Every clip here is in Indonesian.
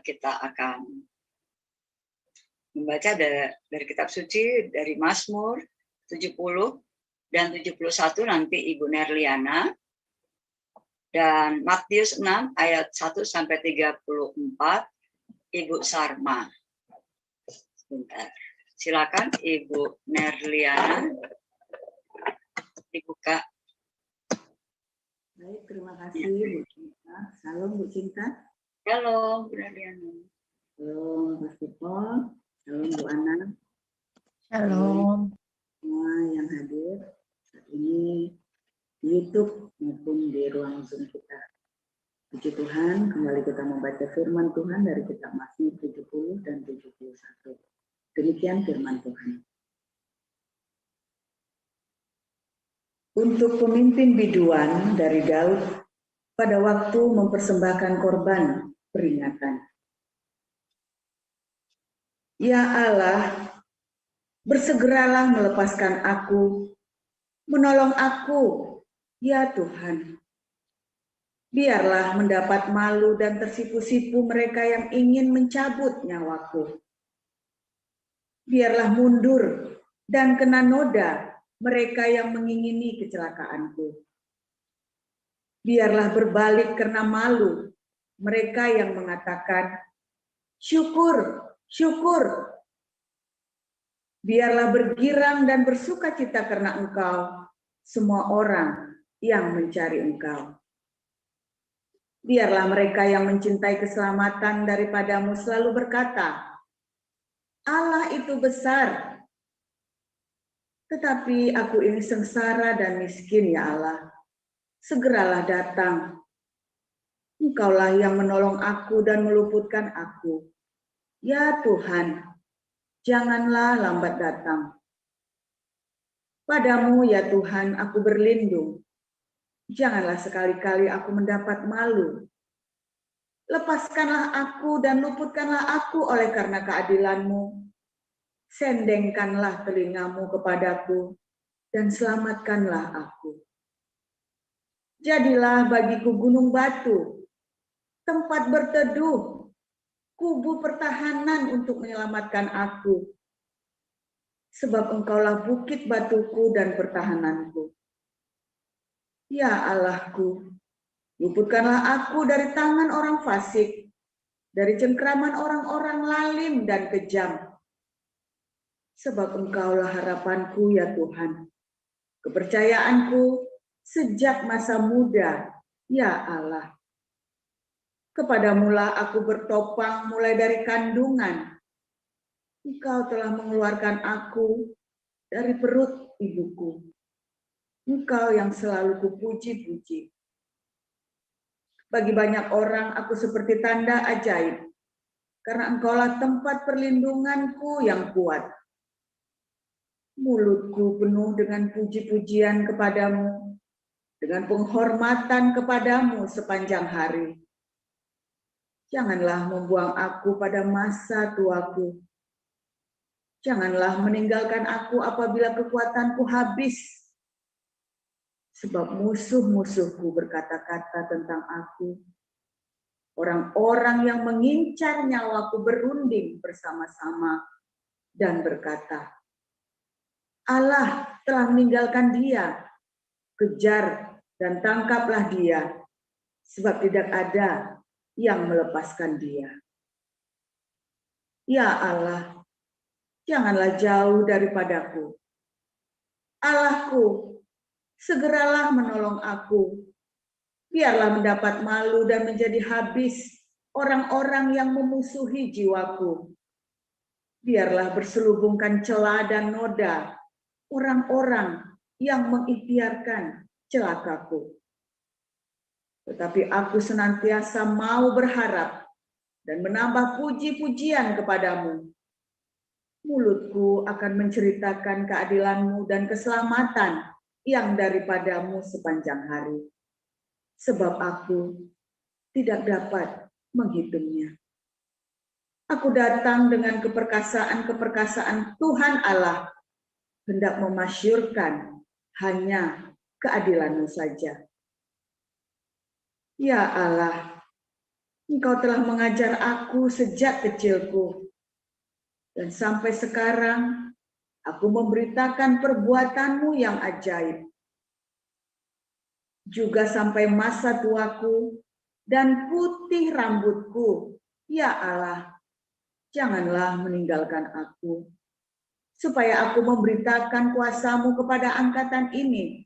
kita akan membaca dari kitab suci, dari Mazmur 70 dan 71 nanti Ibu Nerliana, dan Matius 6 ayat 1 sampai 34 Ibu Sarma. Sebentar. Silakan Ibu Nerliana dibuka. Baik, terima kasih Bu Cinta. Salam Bu Cinta. Halo Bu Nerliana. Halo Mas Tito. Halo Bu Ana. Shalom. Semua yang hadir saat ini di YouTube maupun di ruang Zoom kita. Puji Tuhan, kembali kita membaca firman Tuhan dari kitab Mazmur 70 dan 71. Demikian firman Tuhan. Untuk pemimpin biduan dari Daud pada waktu mempersembahkan korban peringatan. Ya Allah, bersegeralah melepaskan aku, menolong aku, ya Tuhan. Biarlah mendapat malu dan tersipu-sipu mereka yang ingin mencabut nyawaku. Biarlah mundur dan kena noda mereka yang mengingini kecelakaanku. Biarlah berbalik karena malu mereka yang mengatakan, syukur, syukur. Biarlah bergirang dan bersukacita karena Engkau, semua orang yang mencari Engkau. Biarlah mereka yang mencintai keselamatan daripadamu selalu berkata, Allah itu besar. Tetapi aku ini sengsara dan miskin, ya Allah. Segeralah datang. Engkaulah yang menolong aku dan meluputkan aku. Ya Tuhan, janganlah lambat datang. Padamu, ya Tuhan, aku berlindung. Janganlah sekali-kali aku mendapat malu. Lepaskanlah aku dan luputkanlah aku oleh karena keadilan-Mu. Sendengkanlah telingamu kepadaku dan selamatkanlah aku. Jadilah bagiku gunung batu, tempat berteduh, kubu pertahanan untuk menyelamatkan aku. Sebab Engkaulah bukit batuku dan pertahananku. Ya Allahku, luputkanlah aku dari tangan orang fasik, dari cengkraman orang-orang lalim dan kejam. Sebab Engkaulah harapanku, ya Tuhan, kepercayaanku sejak masa muda, ya Allah. Kepadamulah aku bertopang mulai dari kandungan. Engkau telah mengeluarkan aku dari perut ibuku. Engkau yang selalu kupuji-puji. Bagi banyak orang aku seperti tanda ajaib, karena Engkaulah tempat perlindunganku yang kuat. Mulutku penuh dengan puji-pujian kepadamu, dengan penghormatan kepadamu sepanjang hari. Janganlah membuang aku pada masa tuaku. Janganlah meninggalkan aku apabila kekuatanku habis. Sebab musuh-musuhku berkata-kata tentang aku. Orang-orang yang mengincar nyawaku berunding bersama-sama dan berkata, Allah telah meninggalkan dia, kejar dan tangkaplah dia, sebab tidak ada yang melepaskan dia. Ya Allah, janganlah jauh daripadaku. Allahku, segeralah menolong aku. Biarlah mendapat malu dan menjadi habis orang-orang yang memusuhi jiwaku. Biarlah berselubungkan celah dan noda orang-orang yang mengikhtiarkan celakaku. Tetapi aku senantiasa mau berharap dan menambah puji-pujian kepadamu. Mulutku akan menceritakan keadilan-Mu dan keselamatan yang daripadamu sepanjang hari. Sebab aku tidak dapat menghitungnya. Aku datang dengan keperkasaan-keperkasaan Tuhan Allah, hendak memasyurkan hanya keadilan-Mu saja. Ya Allah, Engkau telah mengajar aku sejak kecilku, dan sampai sekarang aku memberitakan perbuatanmu yang ajaib. Juga sampai masa tuaku dan putih rambutku, ya Allah, janganlah meninggalkan aku, supaya aku memberitakan kuasamu kepada angkatan ini,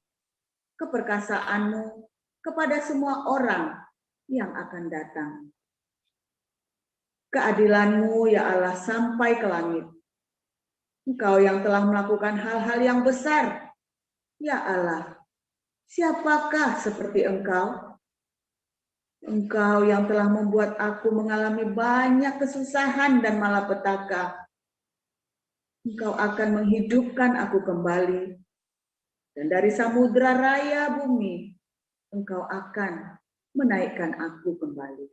keperkasaanmu kepada semua orang yang akan datang. Keadilanmu, ya Allah, sampai ke langit. Engkau yang telah melakukan hal-hal yang besar, ya Allah, siapakah seperti Engkau? Engkau yang telah membuat aku mengalami banyak kesusahan dan malapetaka. Engkau akan menghidupkan aku kembali. Dan dari samudera raya bumi, Engkau akan menaikkan aku kembali.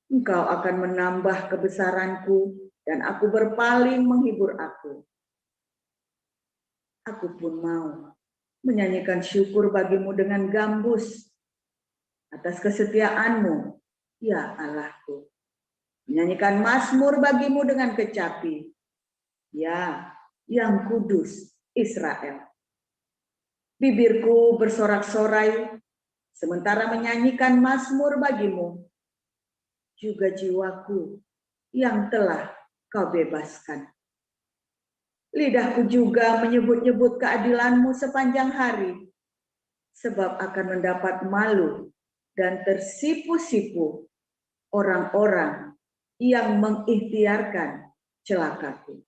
Engkau akan menambah kebesaranku, dan aku berpaling menghibur aku. Aku pun mau menyanyikan syukur bagimu dengan gambus atas kesetiaanmu, ya Allahku. Menyanyikan mazmur bagimu dengan kecapi, ya yang kudus Israel. Bibirku bersorak-sorai sementara menyanyikan mazmur bagimu, juga jiwaku yang telah kau bebaskan. Lidahku juga menyebut-nyebut keadilanmu sepanjang hari, sebab akan mendapat malu dan tersipu-sipu orang-orang yang mengikhtiarkan celakaku.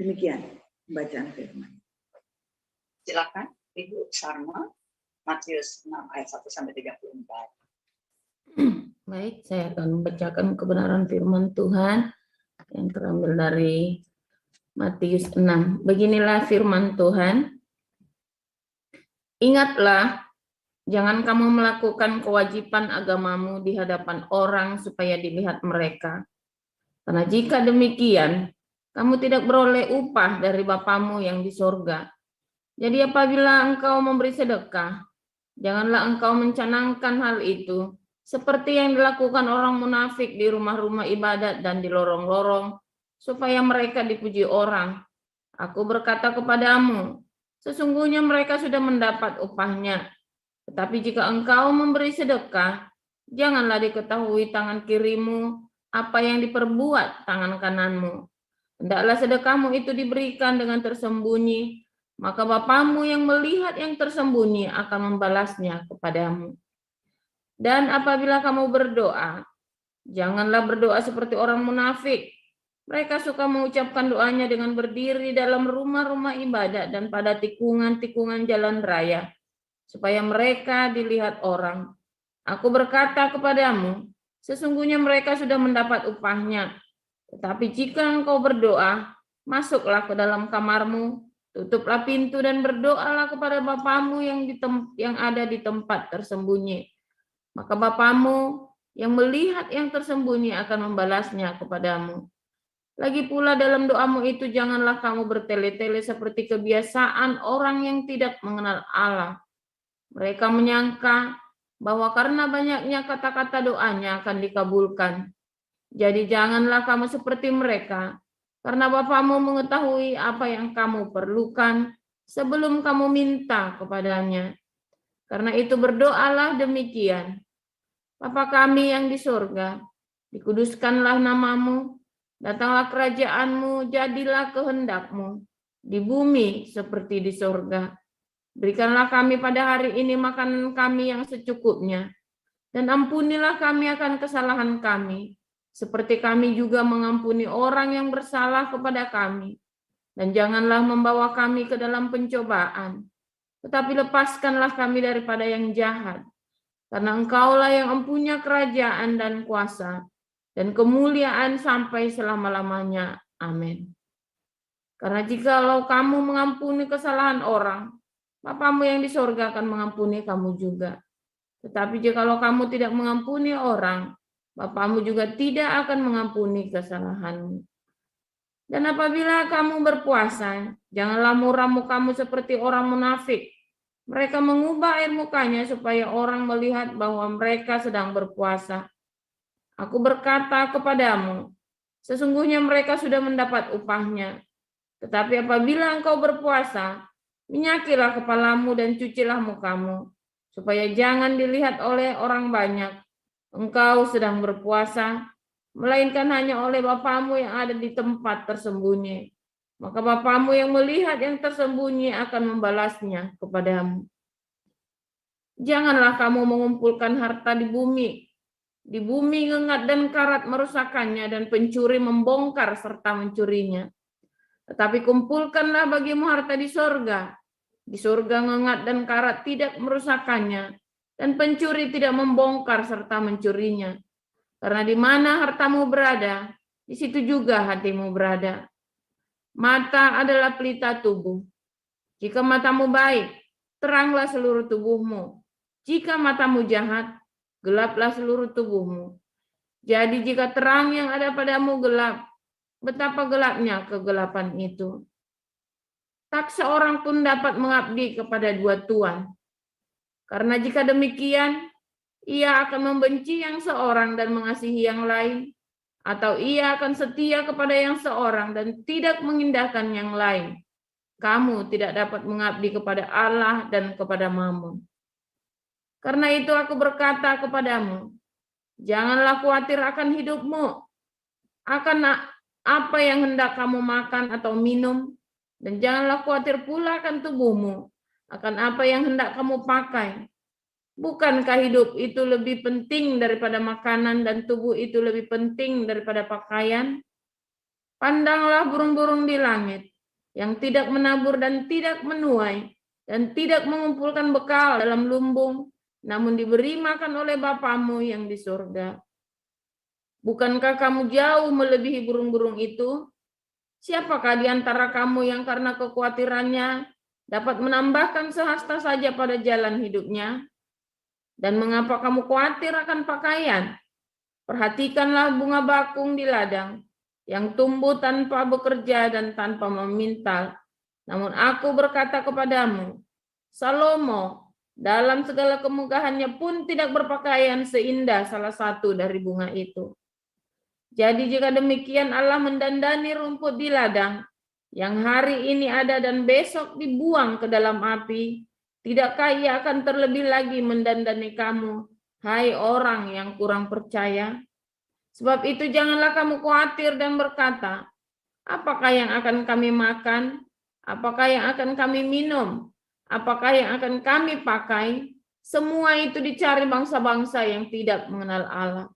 Demikian bacaan firman. Silakan Ibu Sarma, Matius 6 ayat 1 sampai 34. Baik, saya akan membacakan kebenaran firman Tuhan yang terambil dari Matius 6. Beginilah firman Tuhan. Ingatlah, jangan kamu melakukan kewajiban agamamu di hadapan orang supaya dilihat mereka. Karena jika demikian, kamu tidak beroleh upah dari Bapamu yang di sorga. Jadi apabila engkau memberi sedekah, janganlah engkau mencanangkan hal itu, seperti yang dilakukan orang munafik di rumah-rumah ibadat dan di lorong-lorong, supaya mereka dipuji orang. Aku berkata kepadamu, sesungguhnya mereka sudah mendapat upahnya. Tetapi jika engkau memberi sedekah, janganlah diketahui tangan kirimu apa yang diperbuat tangan kananmu. Hendaklah sedekahmu itu diberikan dengan tersembunyi, maka Bapamu yang melihat yang tersembunyi akan membalasnya kepadamu. Dan apabila kamu berdoa, janganlah berdoa seperti orang munafik. Mereka suka mengucapkan doanya dengan berdiri dalam rumah-rumah ibadat dan pada tikungan-tikungan jalan raya, supaya mereka dilihat orang. Aku berkata kepadamu, sesungguhnya mereka sudah mendapat upahnya. Tetapi jika engkau berdoa, masuklah ke dalam kamarmu, tutuplah pintu dan berdoalah kepada Bapamu yang ada di tempat tersembunyi. Maka Bapamu yang melihat yang tersembunyi akan membalasnya kepadamu. Lagi pula dalam doamu itu janganlah kamu bertele-tele seperti kebiasaan orang yang tidak mengenal Allah. Mereka menyangka bahwa karena banyaknya kata-kata doanya akan dikabulkan. Jadi janganlah kamu seperti mereka, karena Bapamu mengetahui apa yang kamu perlukan sebelum kamu minta kepadanya. Karena itu berdoalah demikian. Bapa kami yang di surga, dikuduskanlah namamu, datanglah kerajaanmu, jadilah kehendakmu, di bumi seperti di surga. Berikanlah kami pada hari ini makanan kami yang secukupnya, dan ampunilah kami akan kesalahan kami, seperti kami juga mengampuni orang yang bersalah kepada kami. Dan janganlah membawa kami ke dalam pencobaan, tetapi lepaskanlah kami daripada yang jahat. Karena Engkaulah yang mempunyai kerajaan dan kuasa, dan kemuliaan sampai selama-lamanya. Amin. Karena jikalau kamu mengampuni kesalahan orang, Bapamu yang di sorga akan mengampuni kamu juga. Tetapi jikalau kamu tidak mengampuni orang, Bapamu juga tidak akan mengampuni kesalahanmu. Dan apabila kamu berpuasa, janganlah muram mukamu seperti orang munafik. Mereka mengubah air mukanya supaya orang melihat bahwa mereka sedang berpuasa. Aku berkata kepadamu, sesungguhnya mereka sudah mendapat upahnya. Tetapi apabila engkau berpuasa, minyakilah kepalamu dan cucilah mukamu, supaya jangan dilihat oleh orang banyak engkau sedang berpuasa, melainkan hanya oleh Bapamu yang ada di tempat tersembunyi. Maka Bapamu yang melihat yang tersembunyi akan membalasnya kepadamu. Janganlah kamu mengumpulkan harta di bumi. Di bumi ngengat dan karat merusakkannya dan pencuri membongkar serta mencurinya. Tetapi kumpulkanlah bagimu harta di sorga. Di sorga ngengat dan karat tidak merusakkannya, dan pencuri tidak membongkar serta mencurinya. Karena di mana hartamu berada, di situ juga hatimu berada. Mata adalah pelita tubuh. Jika matamu baik, teranglah seluruh tubuhmu. Jika matamu jahat, gelaplah seluruh tubuhmu. Jadi jika terang yang ada padamu gelap, betapa gelapnya kegelapan itu. Tak seorang pun dapat mengabdi kepada dua tuan. Karena jika demikian, ia akan membenci yang seorang dan mengasihi yang lain, atau ia akan setia kepada yang seorang dan tidak mengindahkan yang lain. Kamu tidak dapat mengabdi kepada Allah dan kepada Mammon. Karena itu aku berkata kepadamu, janganlah khawatir akan hidupmu, akan apa yang hendak kamu makan atau minum, dan janganlah khawatir pula akan tubuhmu, akan apa yang hendak kamu pakai. Bukankah hidup itu lebih penting daripada makanan dan tubuh itu lebih penting daripada pakaian? Pandanglah burung-burung di langit, yang tidak menabur dan tidak menuai, dan tidak mengumpulkan bekal dalam lumbung, namun diberi makan oleh Bapamu yang di surga. Bukankah kamu jauh melebihi burung-burung itu? Siapakah di antara kamu yang karena kekhawatirannya dapat menambahkan sehasta saja pada jalan hidupnya? Dan mengapa kamu khawatir akan pakaian? Perhatikanlah bunga bakung di ladang, yang tumbuh tanpa bekerja dan tanpa memintal. Namun aku berkata kepadamu, Salomo dalam segala kemegahannya pun tidak berpakaian seindah salah satu dari bunga itu. Jadi jika demikian Allah mendandani rumput di ladang, yang hari ini ada dan besok dibuang ke dalam api, tidakkah ia akan terlebih lagi mendandani kamu, hai orang yang kurang percaya? Sebab itu janganlah kamu khawatir dan berkata, apakah yang akan kami makan? Apakah yang akan kami minum? Apakah yang akan kami pakai? Semua itu dicari bangsa-bangsa yang tidak mengenal Allah.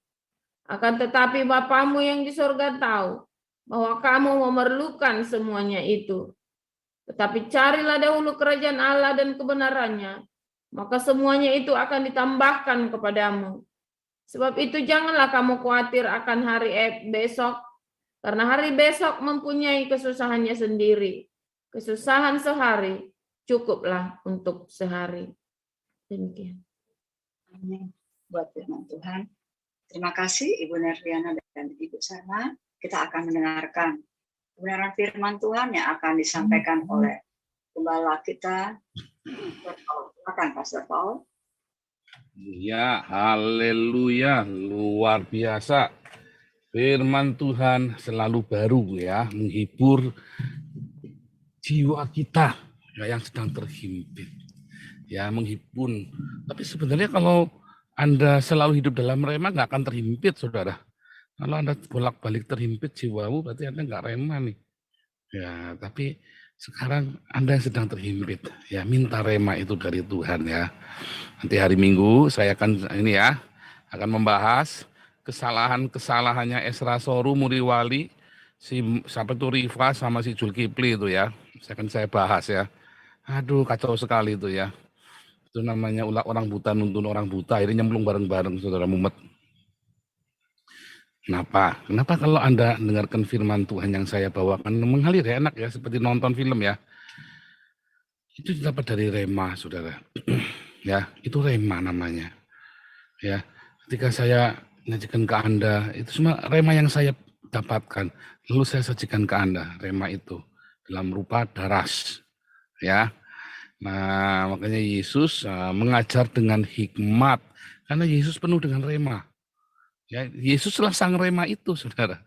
Akan tetapi Bapamu yang di surga tahu bahwa kamu memerlukan semuanya itu. Tetapi carilah dahulu kerajaan Allah dan kebenarannya, maka semuanya itu akan ditambahkan kepadamu. Sebab itu janganlah kamu khawatir akan hari besok, karena hari besok mempunyai kesusahannya sendiri. Kesusahan sehari cukuplah untuk sehari. Demikian. Amin. Buat firman Tuhan. Terima kasih Ibu Nerliana dan Ibu Sarma. Kita akan mendengarkan kebenaran firman Tuhan yang akan disampaikan oleh gembala kita. Silakan Pastor Paul. Ya, haleluya, luar biasa. Firman Tuhan selalu baru ya, menghibur jiwa kita yang sedang terhimpit. Ya, menghibur. Tapi sebenarnya kalau Anda selalu hidup dalam rema nggak akan terhimpit, saudara. Kalau Anda bolak-balik terhimpit jiwamu, berarti Anda nggak rema nih. Ya, tapi sekarang Anda yang sedang terhimpit, ya minta rema itu dari Tuhan ya. Nanti hari Minggu saya akan membahas kesalahannya Esra Soru Muriwali, si siapa itu Rifa sama si Zulkifli itu ya. Saya bahas ya. Aduh kacau sekali itu ya. Itu namanya orang buta nuntun orang buta, akhirnya nyemplung bareng-bareng saudara mumet. Kenapa kalau Anda dengarkan firman Tuhan yang saya bawakan mengalir ya, enak ya, seperti nonton film ya. Itu dapat dari rema, saudara. Ya, itu rema namanya. Ya, ketika saya menyajikan ke Anda, itu semua rema yang saya dapatkan. Lalu saya sajikan ke Anda rema itu dalam rupa daras. Ya. Nah, makanya Yesus mengajar dengan hikmat, karena Yesus penuh dengan rema. Ya, Yesuslah sang rema itu, saudara.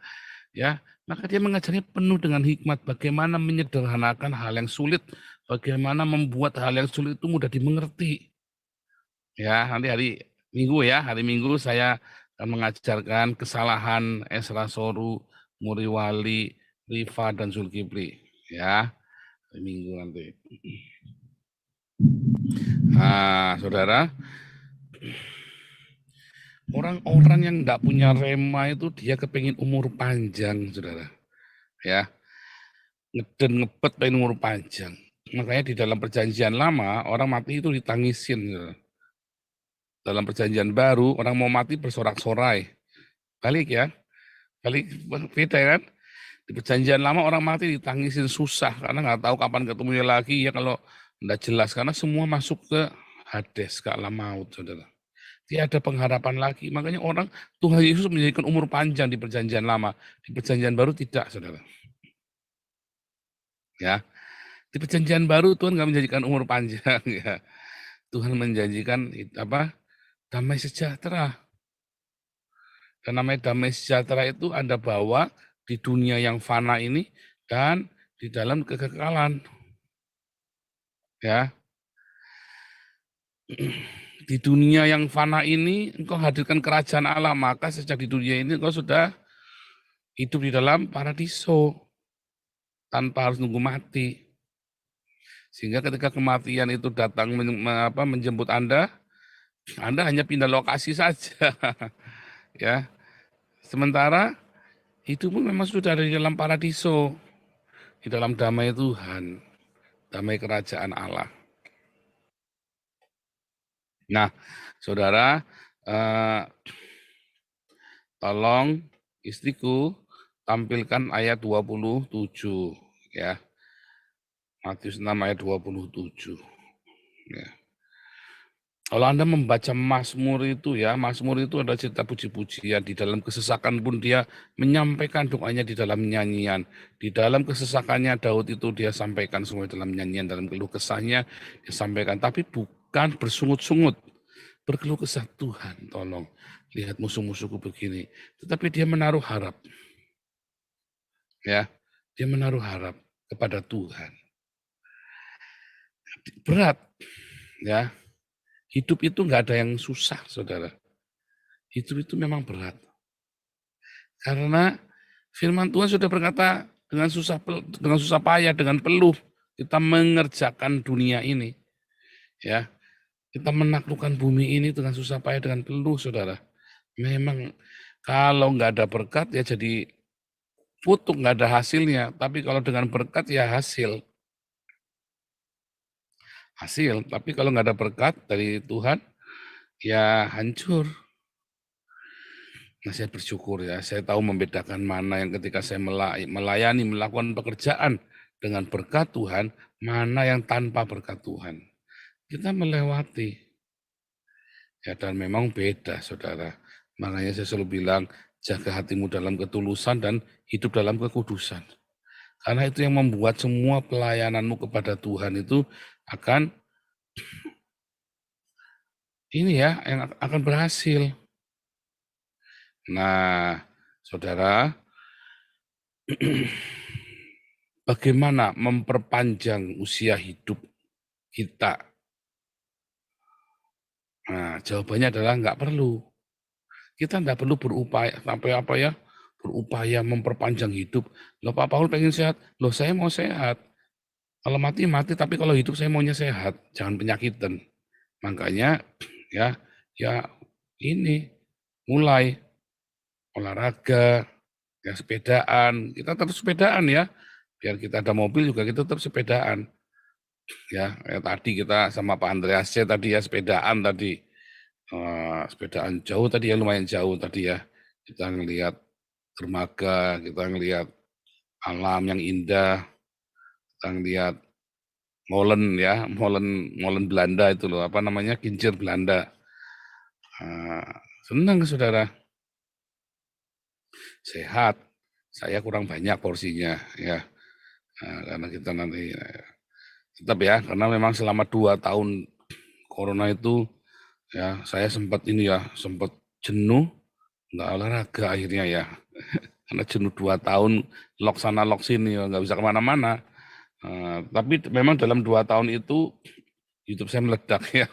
Ya, maka dia mengajarnya penuh dengan hikmat, bagaimana menyederhanakan hal yang sulit, bagaimana membuat hal yang sulit itu mudah dimengerti. Ya, nanti hari Minggu saya akan mengajarkan kesalahan Esra Soru, Muriwali, Rifa, dan Zulkifli. Ya, hari Minggu nanti. Nah, saudara, orang-orang yang enggak punya rema itu dia kepingin umur panjang, saudara. Ya, ngeden ngebet pengen umur panjang. Makanya di dalam perjanjian lama, orang mati itu ditangisin. Saudara. Dalam perjanjian baru, orang mau mati bersorak-sorai. Balik ya, balik beda kan? Di perjanjian lama orang mati ditangisin susah, karena nggak tahu kapan ketemunya lagi, ya kalau nggak jelas. Karena semua masuk ke Hades, ke alam maut, saudara. Tidak ada pengharapan lagi. Makanya Tuhan Yesus menjadikan umur panjang di perjanjian lama. Di perjanjian baru tidak, saudara. Ya, di perjanjian baru Tuhan nggak menjanjikan umur panjang. Ya. Tuhan menjanjikan damai sejahtera. Dan namanya damai sejahtera itu Anda bawa di dunia yang fana ini dan di dalam kekekalan. Ya. Di dunia yang fana ini engkau hadirkan kerajaan Allah, maka sejak di dunia ini engkau sudah hidup di dalam paradiso tanpa harus nunggu mati. Sehingga ketika kematian itu datang menjemput Anda hanya pindah lokasi saja. Ya. Sementara hidupmu memang sudah ada di dalam paradiso, di dalam damai Tuhan, damai kerajaan Allah. Nah, saudara, tolong istriku tampilkan ayat 27 ya. Matius 6 ayat 27. Ya. Kalau Anda membaca Mazmur itu adalah cerita puji-pujian. Di dalam kesesakan pun dia menyampaikan doanya di dalam nyanyian. Di dalam kesesakannya Daud itu dia sampaikan semua dalam nyanyian, dalam keluh kesahnya dia sampaikan. Tapi bukan bersungut-sungut. Berkeluh kesah, Tuhan tolong lihat musuh-musuhku begini. Tetapi dia menaruh harap. Ya, dia menaruh harap kepada Tuhan. Berat, ya. Hidup itu nggak ada yang susah, saudara. Hidup itu memang berat. Karena firman Tuhan sudah berkata dengan susah payah, dengan peluh kita mengerjakan dunia ini. Ya, kita menaklukkan bumi ini dengan susah payah, dengan peluh, saudara. Memang kalau nggak ada berkat ya jadi putuk, nggak ada hasilnya. Tapi kalau dengan berkat ya hasil. Tapi kalau nggak ada berkat dari Tuhan, ya hancur. Nah, saya bersyukur ya, saya tahu membedakan mana yang ketika saya melayani, melakukan pekerjaan dengan berkat Tuhan, mana yang tanpa berkat Tuhan. Kita melewati. Ya, dan memang beda, saudara. Makanya saya selalu bilang, jaga hatimu dalam ketulusan dan hidup dalam kekudusan. Karena itu yang membuat semua pelayananmu kepada Tuhan itu akan yang akan berhasil. Nah, saudara, bagaimana memperpanjang usia hidup kita? Nah, jawabannya adalah nggak perlu. Kita nggak perlu berupaya berupaya memperpanjang hidup. Loh, Pak Paul pengen sehat. Loh, saya mau sehat. Kalau mati, tapi kalau hidup saya maunya sehat. Jangan penyakitan. Makanya ya ini mulai olahraga, ya sepedaan. Kita tetap sepedaan ya. Biar kita ada mobil juga kita tetap sepedaan. Ya, tadi kita sama Pak Andreas tadi ya sepedaan tadi. Sepedaan jauh tadi ya, lumayan jauh tadi ya. Kita ngelihat dermaga, kita ngelihat alam yang indah, kita ngelihat molen ya, molen Belanda itu loh, kincir Belanda. Senang saudara. Sehat, saya kurang banyak porsinya ya, karena kita nanti tetap ya, karena memang selama 2 tahun corona itu ya saya sempat jenuh, nggak olahraga akhirnya ya. Karena jenuh 2 tahun lock sana lock sini ya, nggak bisa kemana-mana. Tapi memang dalam 2 tahun itu YouTube saya meledak ya.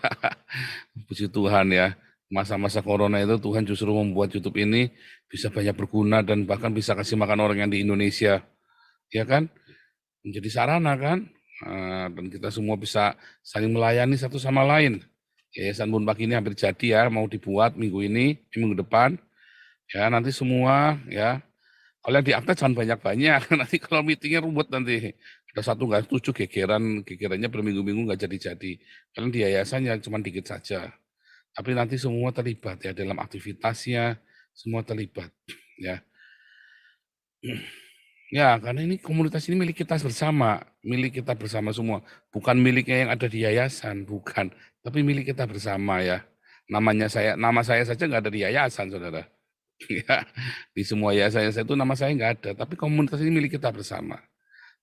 Puji Tuhan ya. Masa-masa corona itu Tuhan justru membuat YouTube ini bisa banyak berguna dan bahkan bisa kasih makan orang yang di Indonesia. Ya kan? Menjadi sarana kan? Dan kita semua bisa saling melayani satu sama lain. Yayasan Bun Pagi ini hampir jadi ya, mau dibuat minggu depan. Ya, nanti semua ya. Kalau yang diangkat jangan banyak-banyak, nanti kalau meetingnya ruwet nanti. Ada satu nggak setuju gegerannya berminggu-minggu nggak jadi-jadi. Kalian di yayasan yang cuma dikit saja. Tapi nanti semua terlibat ya dalam aktivitasnya, semua terlibat ya. Ya, karena ini komunitas ini milik kita bersama semua. Bukan miliknya yang ada di yayasan, bukan. Tapi milik kita bersama ya. Nama saya saja nggak ada di yayasan, saudara. Ya, di semua yayasan itu nama saya nggak ada, tapi komunitas ini milik kita bersama.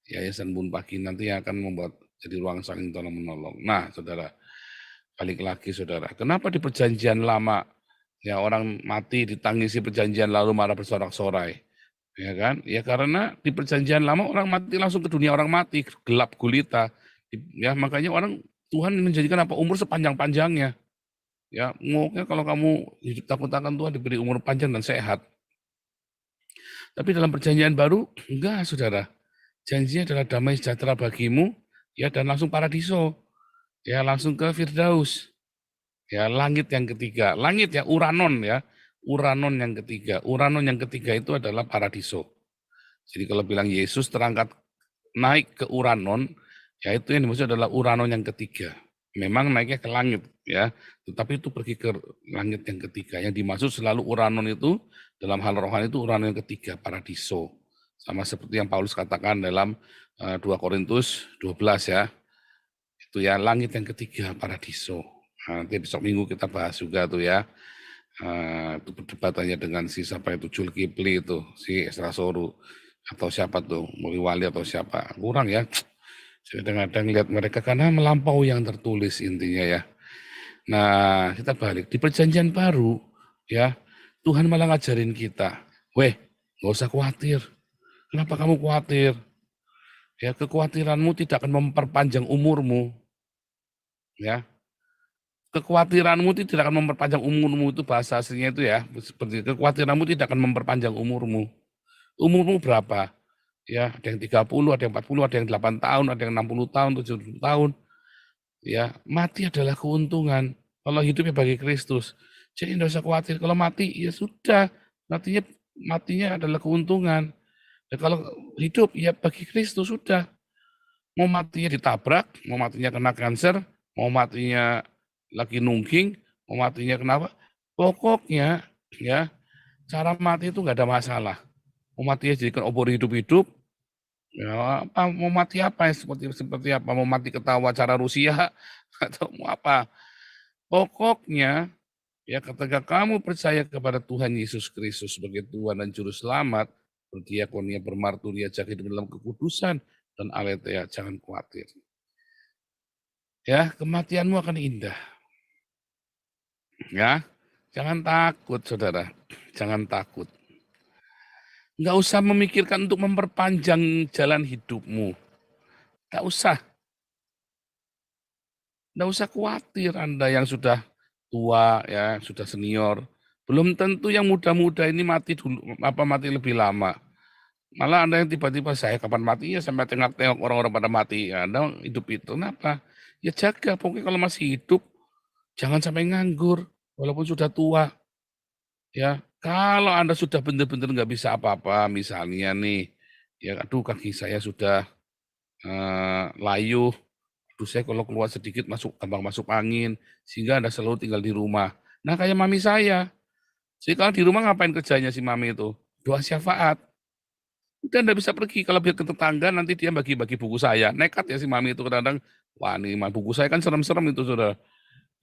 Yayasan Bun Pagi nanti yang akan membuat jadi ruang saling tolong menolong. Nah, saudara, balik lagi saudara, kenapa di perjanjian lama ya orang mati ditangisi perjanjian lalu marah bersorak-sorai, ya kan? Ya karena di perjanjian lama orang mati langsung ke dunia orang mati, gelap gulita, ya makanya Tuhan menjadikan umur sepanjang-panjangnya. Ya, mungkin kalau kamu hidup takut akan Tuhan diberi umur panjang dan sehat. Tapi dalam perjanjian baru, enggak, saudara. Janjinya adalah damai sejahtera bagimu, ya dan langsung paradiso. Ya, langsung ke Firdaus. Ya, langit yang ketiga. Langit ya, Uranon ya. Uranon yang ketiga. Uranon yang ketiga itu adalah paradiso. Jadi kalau bilang Yesus terangkat naik ke Uranon, ya itu yang dimaksud adalah Uranon yang ketiga. Memang naiknya ke langit ya, tetapi itu pergi ke langit yang ketiga. Yang dimaksud selalu Uranon itu dalam hal rohani itu Uranon yang ketiga, paradiso. Sama seperti yang Paulus katakan dalam 2 Korintus 12 ya. Itu ya langit yang ketiga, paradiso. Nanti besok minggu kita bahas juga tuh ya. Itu perdebatannya dengan siapa itu Zulkifli itu, si Esra Soru atau siapa tuh, Muliwali atau siapa. Kurang ya. Saya kadang-kadang lihat mereka karena melampaui yang tertulis intinya ya. Nah, kita balik di perjanjian baru ya. Tuhan malah ngajarin kita, nggak usah khawatir. Kenapa kamu khawatir? Ya, kekhawatiranmu tidak akan memperpanjang umurmu. Ya. Kekhawatiranmu tidak akan memperpanjang umurmu, itu bahasa aslinya itu ya. Seperti kekhawatiranmu tidak akan memperpanjang umurmu. Umurmu berapa? Ya, ada yang 30, ada yang 40, ada yang 8 tahun, ada yang 60 tahun, 70 tahun. Ya, mati adalah keuntungan. Kalau hidupnya bagi Kristus. Jadi tidak usah khawatir. Kalau mati, ya sudah. Matinya adalah keuntungan. Dan kalau hidup, ya bagi Kristus sudah. Mau matinya ditabrak, mau matinya kena kanker, mau matinya lagi nungging, mau matinya kenapa? Pokoknya, ya cara mati itu nggak ada masalah. Mau matinya jadikan obor hidup-hidup, ya mau mati apa ya, seperti apa, mau mati ketawa cara Rusia atau mau apa? Pokoknya ya ketika kamu percaya kepada Tuhan Yesus Kristus sebagai Tuhan dan Juru Selamat, berdiakonia, bermarturia, jaga hidup dalam kekudusan dan aletheia, jangan khawatir. Ya, kematianmu akan indah. Ya, jangan takut, saudara. Jangan takut. Nggak usah memikirkan untuk memperpanjang jalan hidupmu. Nggak usah. Nggak usah khawatir Anda yang sudah tua, ya sudah senior. Belum tentu yang muda-muda ini mati lebih lama. Malah Anda yang tiba-tiba saya kapan mati ya sampai tengok-tengok orang-orang pada mati. Ya, Anda hidup itu kenapa? Ya jaga, pokoknya kalau masih hidup jangan sampai nganggur walaupun sudah tua. Ya, kalau Anda sudah benar-benar nggak bisa apa-apa, misalnya nih, ya aduh kaki saya sudah layu, aduh saya kalau keluar sedikit gampang masuk angin, sehingga Anda selalu tinggal di rumah. Nah kayak mami saya, jadi kalau di rumah ngapain kerjanya si mami itu? Doa syafaat. Udah Anda bisa pergi, kalau biar ke tetangga nanti dia bagi-bagi buku saya. Nekat ya si mami itu kadang-kadang, wah ini buku saya kan serem-serem itu saudara.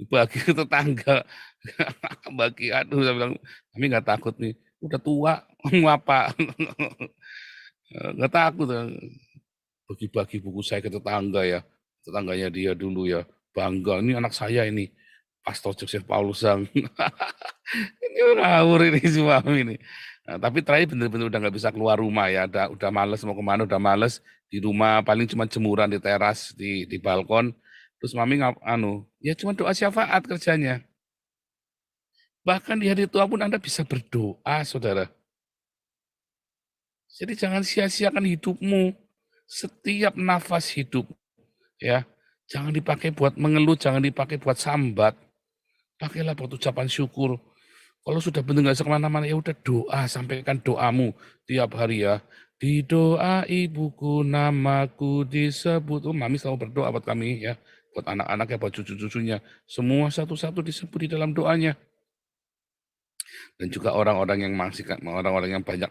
Bagi ke tetangga, bagi aduh saya bilang kami nggak takut nih, udah tua mau apa, nggak takut, bagi-bagi buku saya ke tetangga ya, Tetangganya dia dulu ya, bangga, ini anak saya ini, Pastor Joseph Paulusang. Ini ngawur ini suami ini. Nah, tapi terakhir bener-bener udah nggak bisa keluar rumah ya, udah males mau kemana, udah males di rumah paling cuma jemuran di teras, di balkon. Terus mami ya cuma doa syafaat kerjanya. Bahkan di hari tua pun Anda bisa berdoa, saudara. Jadi jangan sia-siakan hidupmu. Setiap nafas hidup, ya, jangan dipakai buat mengeluh, jangan dipakai buat sambat. Pakailah buat ucapan syukur. Kalau sudah benar nggak bisa kemana-mana, ya udah doa, sampaikan doamu tiap hari ya. Di doa ibuku namaku disebut. Oh, mami selalu berdoa buat kami ya, buat anak-anaknya, buat cucu-cucunya. Semua satu-satu disebut di dalam doanya. Dan juga orang-orang yang banyak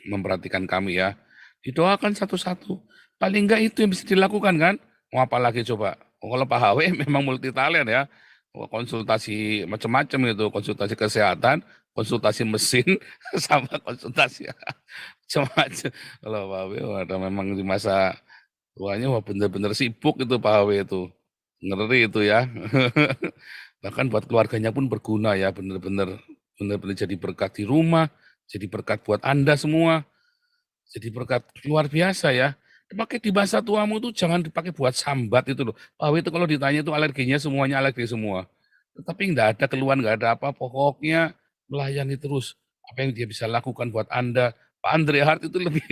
memperhatikan kami ya. Didoakan satu-satu. Paling enggak itu yang bisa dilakukan kan? Mau apa lagi coba? Kalau Pak HW memang multi talent ya. Konsultasi macam-macam itu, konsultasi kesehatan, konsultasi mesin, sama konsultasi macam-macam. Kalau Pak HW ada memang di masa tuanya wah benar-benar sibuk itu Pak HW itu. Ngeri itu ya. Bahkan buat keluarganya pun berguna ya, benar-benar jadi berkat di rumah, jadi berkat buat Anda semua, jadi berkat luar biasa ya. Dipakai di masa tuamu tuh jangan dipakai buat sambat itu loh. Itu kalau ditanya itu alerginya semuanya alergi semua. Tetapi nggak ada keluhan, nggak ada apa, pokoknya melayani terus. Apa yang dia bisa lakukan buat Anda. Pak Andre Hart itu lebih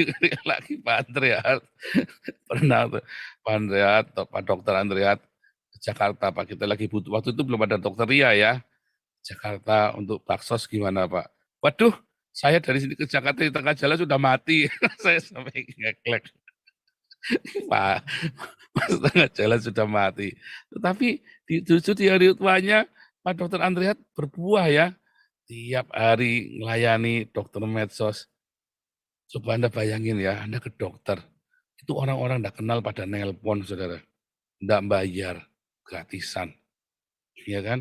lagi Pak Andre Hart. Pernah tuh, Pak Andre Hart, Pak Dokter Andre Hart ke Jakarta, Pak. Kita lagi butuh, waktu itu belum ada Dokter Ria ya. Jakarta untuk baksos gimana Pak? Waduh, saya dari sini ke Jakarta di tengah jalan sudah mati. Saya sampai ngeklek. Pak, pas tengah jalan sudah mati. Tetapi justru di hari tuanya Pak Dokter Andreat berbuah ya. Tiap hari melayani dokter medsos. Coba Anda bayangin ya, Anda ke dokter. Itu orang-orang tidak kenal pada nelpon, saudara. Tidak bayar, gratisan. Iya kan?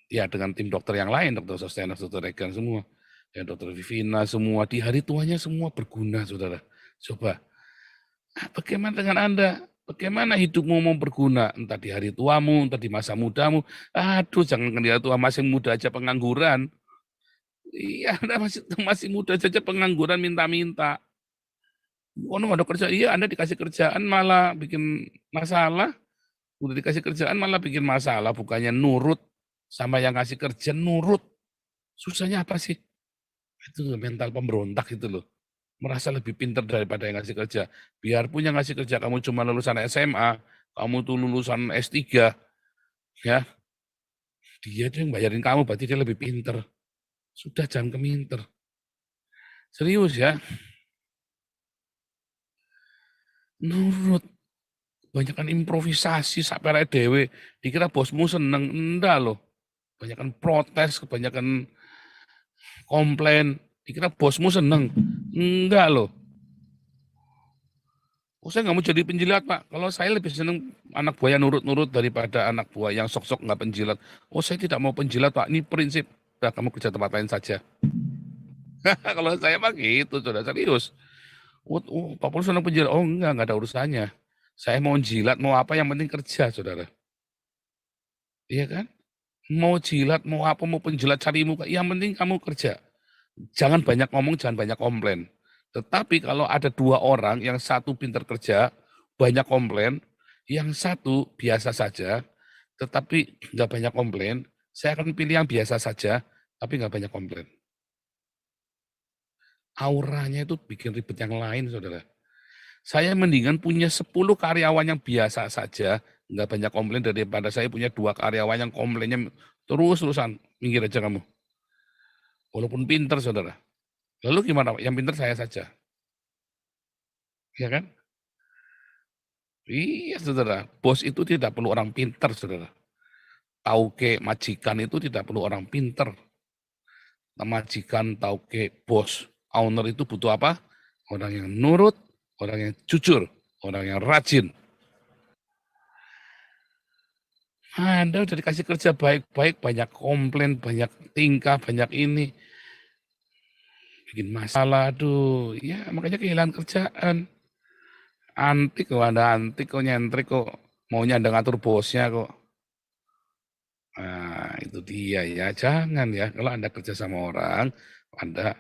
Ya dengan tim dokter yang lain, dokter Sostenas, dokter Regan semua. Dan dokter Vivina semua. Di hari tuanya semua berguna, saudara. Coba. Bagaimana dengan Anda? Bagaimana hidupmu mau berguna? Entah di hari tuamu, entah di masa mudamu. Aduh, jangan di hari tua, masih muda aja pengangguran. Iya, Anda masih muda saja pengangguran minta-minta. Oh, ada kerja, iya Anda dikasih kerjaan malah bikin masalah. Udah dikasih kerjaan malah bikin masalah. Bukannya nurut sama yang kasih kerja, nurut. Susahnya apa sih? Itu mental pemberontak itu loh. Merasa lebih pintar daripada yang ngasih kerja. Biarpun yang ngasih kerja kamu cuma lulusan SMA, kamu tuh lulusan S3, ya, dia tuh yang bayarin kamu, berarti dia lebih pintar. Sudah jangan keminter. Serius ya. Nurut. Banyakan improvisasi sampai dewe. Dikira bosmu seneng, enggak loh. Banyakan protes, kebanyakan komplain. Dikira bosmu seneng, enggak loh. Oh, saya nggak mau jadi penjilat, Pak. Kalau saya lebih senang anak buah yang nurut-nurut daripada anak buah yang sok-sok nggak penjilat. Oh, saya tidak mau penjilat, Pak. Ini prinsip. Udah, kamu kerja tempat lain saja. Kalau saya mah gitu, sudah serius. Pak Paulus senang penjilat. Oh, enggak ada urusannya. Saya mau jilat, mau apa, yang penting kerja, saudara. Iya kan? Mau jilat, mau apa, mau penjilat, cari muka. Yang penting kamu kerja. Jangan banyak ngomong, jangan banyak komplain. Tetapi kalau ada dua orang, yang satu pintar kerja, banyak komplain, yang satu biasa saja, tetapi nggak banyak komplain, saya akan pilih yang biasa saja, tapi nggak banyak komplain. Auranya itu bikin ribet yang lain, saudara. Saya mendingan punya 10 karyawan yang biasa saja, nggak banyak komplain, daripada saya punya 2 karyawan yang komplainnya terus-terusan. Minggir aja kamu. Walaupun pintar, saudara. Lalu gimana? Yang pintar saya saja. Ya kan? Iya, saudara. Bos itu tidak perlu orang pintar, saudara. Tauke majikan itu tidak perlu orang pintar. Majikan, tauke, bos, owner itu butuh apa? Orang yang nurut, orang yang jujur, orang yang rajin. Anda udah dikasih kerja baik-baik, banyak komplain, banyak tingkah, banyak ini. Bikin masalah, aduh. Ya, makanya kehilangan kerjaan. Antik kok, Anda antik kok, nyentrik kok. Maunya Anda ngatur bosnya kok. Nah, itu dia ya. Jangan ya, kalau Anda kerja sama orang, Anda,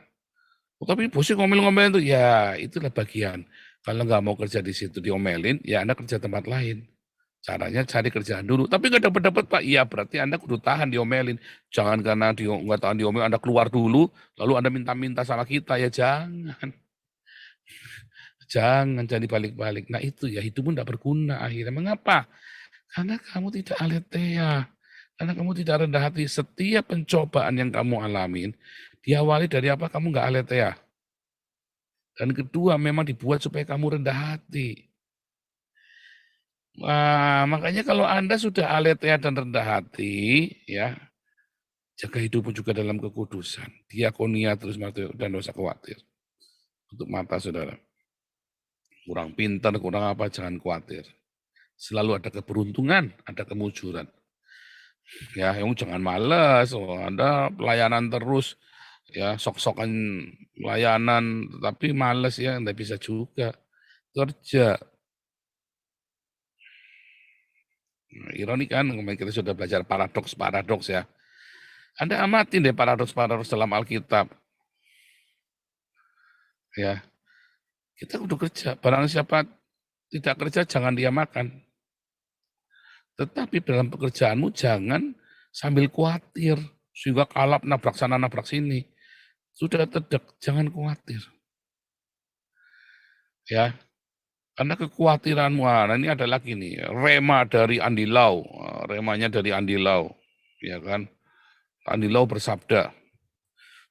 "Oh, tapi bosnya ngomel-ngomel itu." Ya, itulah bagian. Kalau nggak mau kerja di situ diomelin, ya Anda kerja tempat lain. Caranya cari kerjaan dulu. Tapi nggak dapat-dapat, Pak. Iya, berarti Anda kudu tahan diomelin. Jangan karena nggak tahan diomelin, Anda keluar dulu, lalu Anda minta-minta sama kita. Ya jangan. Jangan jadi balik-balik. Nah itu ya, hidupmu tidak berguna akhirnya. Mengapa? Karena kamu tidak aletheia. Karena kamu tidak rendah hati. Setiap pencobaan yang kamu alamin, diawali dari apa? Kamu nggak aletheia. Dan kedua, memang dibuat supaya kamu rendah hati. Nah, makanya kalau Anda sudah aletheia dan rendah hati, ya, jaga hidupmu juga dalam kekudusan. Diakonia terus dan dosa khawatir. Untuk mata saudara. Kurang pintar, kurang apa, jangan khawatir. Selalu ada keberuntungan, ada kemujuran. Ya, yang jangan malas. Oh, Anda pelayanan terus, ya sok-sokan pelayanan, tapi malas ya, enggak bisa juga. Kerja. Nah, ironi kan, kemarin kita sudah belajar paradoks ya. Anda amatin deh paradoks-paradoks dalam Alkitab. Ya, kita udah kerja. Barang siapa tidak kerja, jangan dia makan. Tetapi dalam pekerjaanmu jangan sambil khawatir, sehingga kalap nabrak sana nabrak sini. Sudah tedek, jangan khawatir. Ya, karena kekhawatiranmu, nah ini ada lagi nih, rema dari Andi Lau, remanya dari Andi Lau, ya kan? Andi Lau bersabda,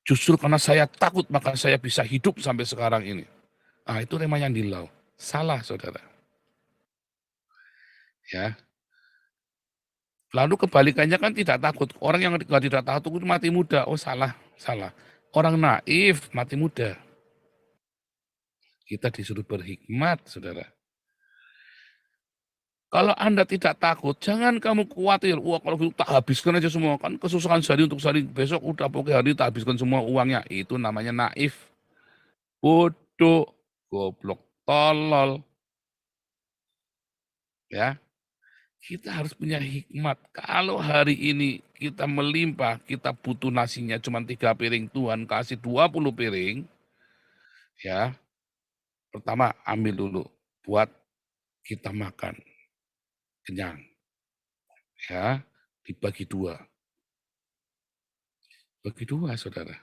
justru karena saya takut maka saya bisa hidup sampai sekarang ini. Ah, itu remanya Andi Lau. Salah, saudara. Ya. Lalu kebalikannya kan tidak takut. Orang yang tidak takut itu mati muda. Oh, salah, salah. Orang naif mati muda. Kita disuruh berhikmat, saudara. Kalau Anda tidak takut, jangan kamu khawatir. Wah, kalau gitu tak habiskan aja semua. Kan kesusahan sehari untuk sehari. Besok udah pokoknya hari tak habiskan semua uangnya. Itu namanya naif. Bodoh, goblok, tolol. Ya, kita harus punya hikmat. Kalau hari ini kita melimpah, kita butuh nasinya cuma 3 piring, Tuhan kasih 20 piring. Ya, pertama ambil dulu buat kita makan. Kenyang. Ya, dibagi 2. Bagi 2, saudara.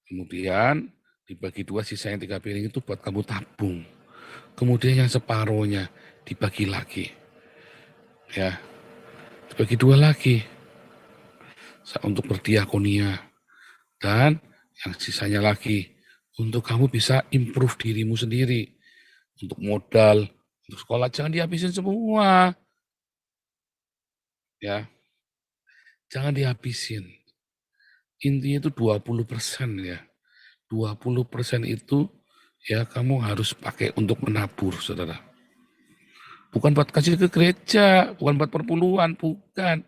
Kemudian dibagi 2, sisa yang 3 piring itu buat kamu tabung. Kemudian yang separohnya dibagi lagi. Ya, dibagi 2 lagi. Untuk berdiakonia. Dan yang sisanya lagi untuk kamu bisa improve dirimu sendiri. Untuk modal, untuk sekolah jangan dihabisin semua. Ya. Jangan dihabisin. Intinya itu 20% ya. 20% itu ya kamu harus pakai untuk menabur, saudara. Bukan buat kasih ke gereja, bukan buat perpuluhan, bukan.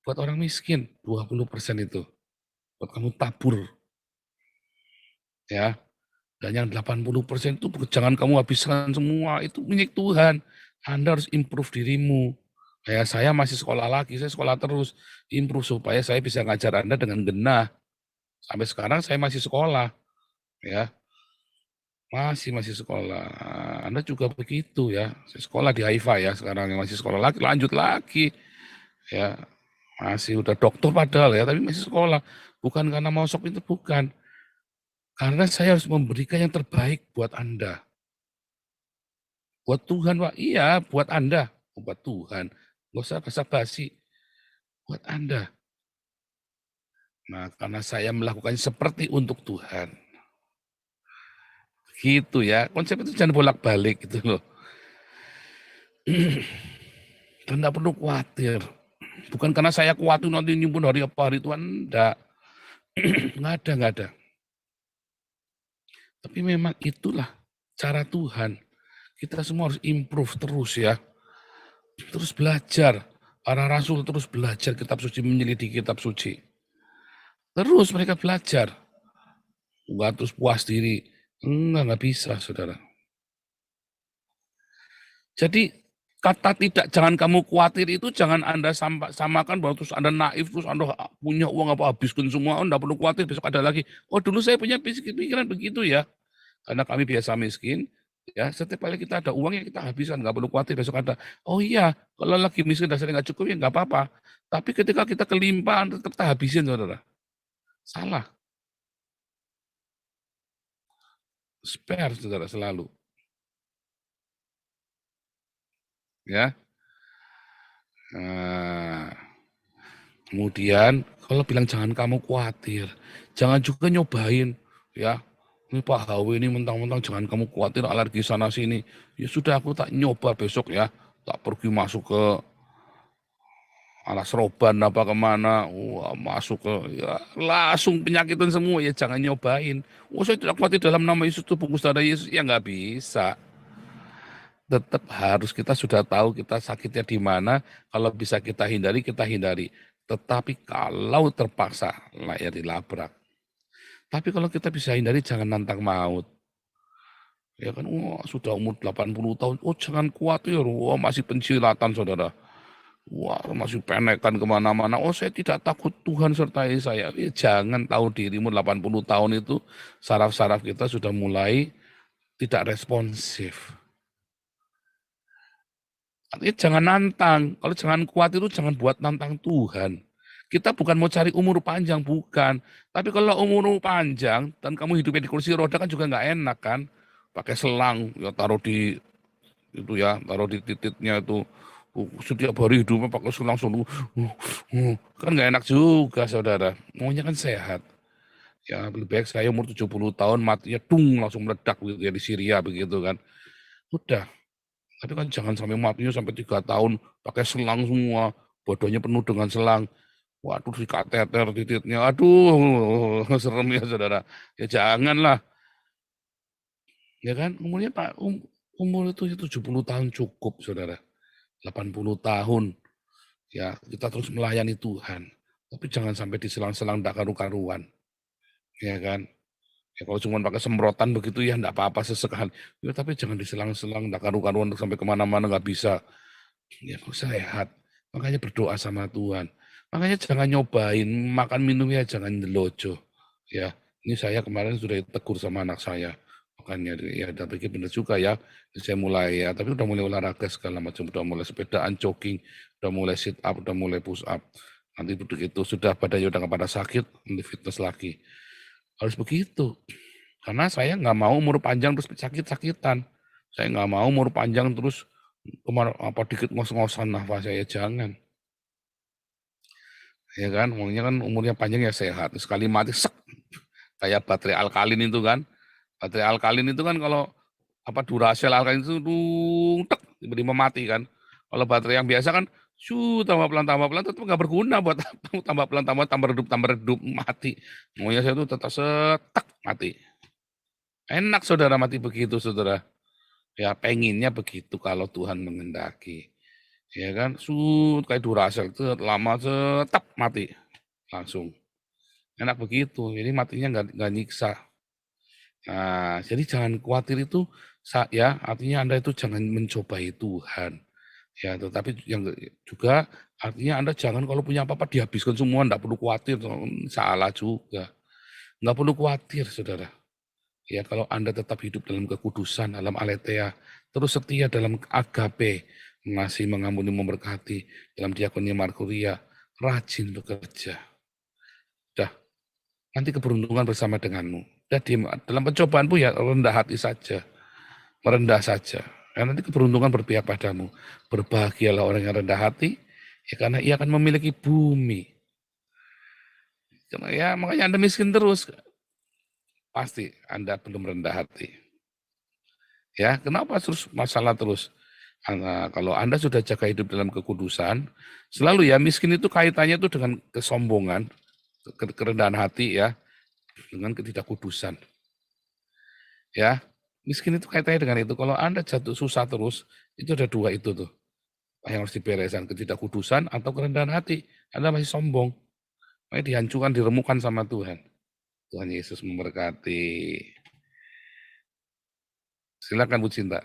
Buat orang miskin, 20% itu. Buat kamu tabur. Ya. Dan yang 80% itu jangan kamu habiskan semua, itu milik Tuhan. Anda harus improve dirimu. Kayak saya masih sekolah lagi, saya sekolah terus. Improve supaya saya bisa ngajar Anda dengan genah. Sampai sekarang saya masih sekolah. Ya, masih sekolah. Anda juga begitu ya. Saya sekolah di Haifa ya, sekarang yang masih sekolah lagi, lanjut lagi. Ya, masih udah dokter padahal ya, tapi masih sekolah. Bukan karena mau sok itu, bukan. Karena saya harus memberikan yang terbaik buat Anda. Buat Tuhan, Pak. Iya, buat Anda. Buat Tuhan. Nggak usah basa-basi. Buat Anda. Nah, karena saya melakukan seperti untuk Tuhan. Gitu ya. Konsep itu jangan bolak-balik gitu loh. Dan tidak perlu khawatir. Bukan karena saya khawatir nanti nyumpun hari apa hari Tuhan. Enggak. Enggak ada. Tapi memang itulah cara Tuhan. Kita semua harus improve terus ya. Terus belajar. Para rasul terus belajar kitab suci, menyelidiki kitab suci. Terus mereka belajar. Enggak terus puas diri. Enggak bisa, saudara. Jadi kata tidak jangan kamu khawatir itu jangan Anda samakan bahwa terus Anda naif, terus Anda punya uang apa habiskan semua, Anda perlu khawatir besok ada lagi. Oh dulu saya punya pikiran begitu ya, karena kami biasa miskin, ya setiap kali kita ada uang yang kita habiskan, nggak perlu khawatir besok ada. Oh iya, kalau lagi miskin dasarnya nggak cukup ya nggak apa-apa. Tapi ketika kita kelimpahan tetap kita habisin, saudara. Salah. Spare, saudara, selalu. Ya. Nah, kemudian kalau bilang jangan kamu khawatir, jangan juga nyobain, ya. Ini Pak HW ini mentang-mentang jangan kamu khawatir alergi sana sini. Ya sudah aku tak nyoba besok ya, tak pergi masuk ke alas roban apa kemana, wah masuk ke ya langsung penyakitan semua ya jangan nyobain. Oh saya tidak khawatir dalam nama Yesus itu bungkus darah Yesus ya nggak bisa. Tetap harus kita sudah tahu kita sakitnya di mana, kalau bisa kita hindari, kita hindari. Tetapi kalau terpaksa, ya dilabrak. Tapi kalau kita bisa hindari, jangan nantang maut. Ya kan, wah, sudah umur 80 tahun, oh jangan khawatir, wah masih pensilatan saudara. Wah masih penekan kemana-mana, oh saya tidak takut Tuhan sertai saya. Ya, jangan tahu dirimu 80 tahun itu, saraf-saraf kita sudah mulai tidak responsif. Artinya jangan nantang. Kalau jangan kuat itu jangan buat nantang Tuhan. Kita bukan mau cari umur panjang, bukan. Tapi kalau umur panjang dan kamu hidupnya di kursi roda kan juga nggak enak kan. Pakai selang, ya taruh di itu ya, taruh di titiknya itu. Setiap hari hidupnya pakai selang selalu. Kan nggak enak juga saudara. Maunya kan sehat. Ya lebih baik saya umur 70 tahun matinya langsung meledak gitu ya di Syria begitu kan. Udah. Tapi kan jangan sampai matinya sampai 3 tahun pakai selang semua, bodohnya penuh dengan selang. Waduh di kateter titiknya, aduh serem ya saudara. Ya janganlah, ya kan umurnya Pak, umur itu 70 tahun cukup saudara. 80 tahun, ya kita terus melayani Tuhan. Tapi jangan sampai diselang-selang tak karu-karuan, ya kan. Ya kalau cuma pakai semprotan begitu ya enggak apa-apa sesekali. Ya, tapi jangan diselang-selang tak karu-karuan sampai kemana-mana nggak bisa. Ya sehat. Makanya berdoa sama Tuhan. Makanya jangan nyobain makan minum ya jangan delojo. Ya, ini saya kemarin sudah tegur sama anak saya. Makanya ya dan pikir benar juga ya. Saya mulai ya, tapi udah mulai olahraga segala macam, udah mulai sepedaan, jogging, udah mulai sit up, udah mulai push up. Nanti begitu sudah badannya udah nggak pada sakit, nanti fitness lagi. Harus begitu. Karena saya nggak mau umur panjang terus sakit-sakitan. Saya nggak mau umur panjang terus kemana apa dikit ngos-ngosan nafas saya jangan. Ya kan, maunya kan umurnya panjang ya sehat. Sekali mati sek. Kayak baterai alkalin itu kan. Baterai alkalin itu kan kalau apa Duracell alkalin itu tek tiba-tiba mati kan. Kalau baterai yang biasa kan tambah pelan tetap nggak berguna buat tambah pelan tambah redup mati. Maunya saya tuh tetap setek mati. Enak saudara mati begitu saudara. Ya penginnya begitu kalau Tuhan mengendaki. Ya kan, kayak Duracell itu lama tetap mati langsung. Enak begitu, jadi matinya nggak nyiksa. Nah, jadi jangan khawatir itu, ya artinya Anda itu jangan mencobai Tuhan. Ya, tetapi yang juga artinya Anda jangan kalau punya apa-apa dihabiskan semua, enggak perlu khawatir, salah juga. Enggak perlu khawatir, saudara. Ya, kalau Anda tetap hidup dalam kekudusan, dalam aletheia, terus setia dalam agape, mengasihi, mengampuni, memberkati, dalam diakonia markuria, rajin bekerja. Dah, nanti keberuntungan bersama denganmu. Dalam pencobaanmu ya rendah hati saja, merendah saja. Dan nanti keberuntungan berpihak padamu. Berbahagialah orang yang rendah hati, ya karena ia akan memiliki bumi. Ya makanya Anda miskin terus, pasti Anda belum rendah hati. Ya, kenapa terus masalah terus? Kalau Anda sudah jaga hidup dalam kekudusan, selalu ya miskin itu kaitannya itu dengan kesombongan, kerendahan hati ya, dengan ketidakkudusan. Ya, miskin itu kaitannya dengan itu. Kalau Anda jatuh susah terus, itu ada dua itu tuh. Yang harus dibereskan, ketidakkudusan atau kerendahan hati. Anda masih sombong. Makanya dihancurkan, diremukan sama Tuhan. Tuhan Yesus memberkati. Silakan Bu Cinta.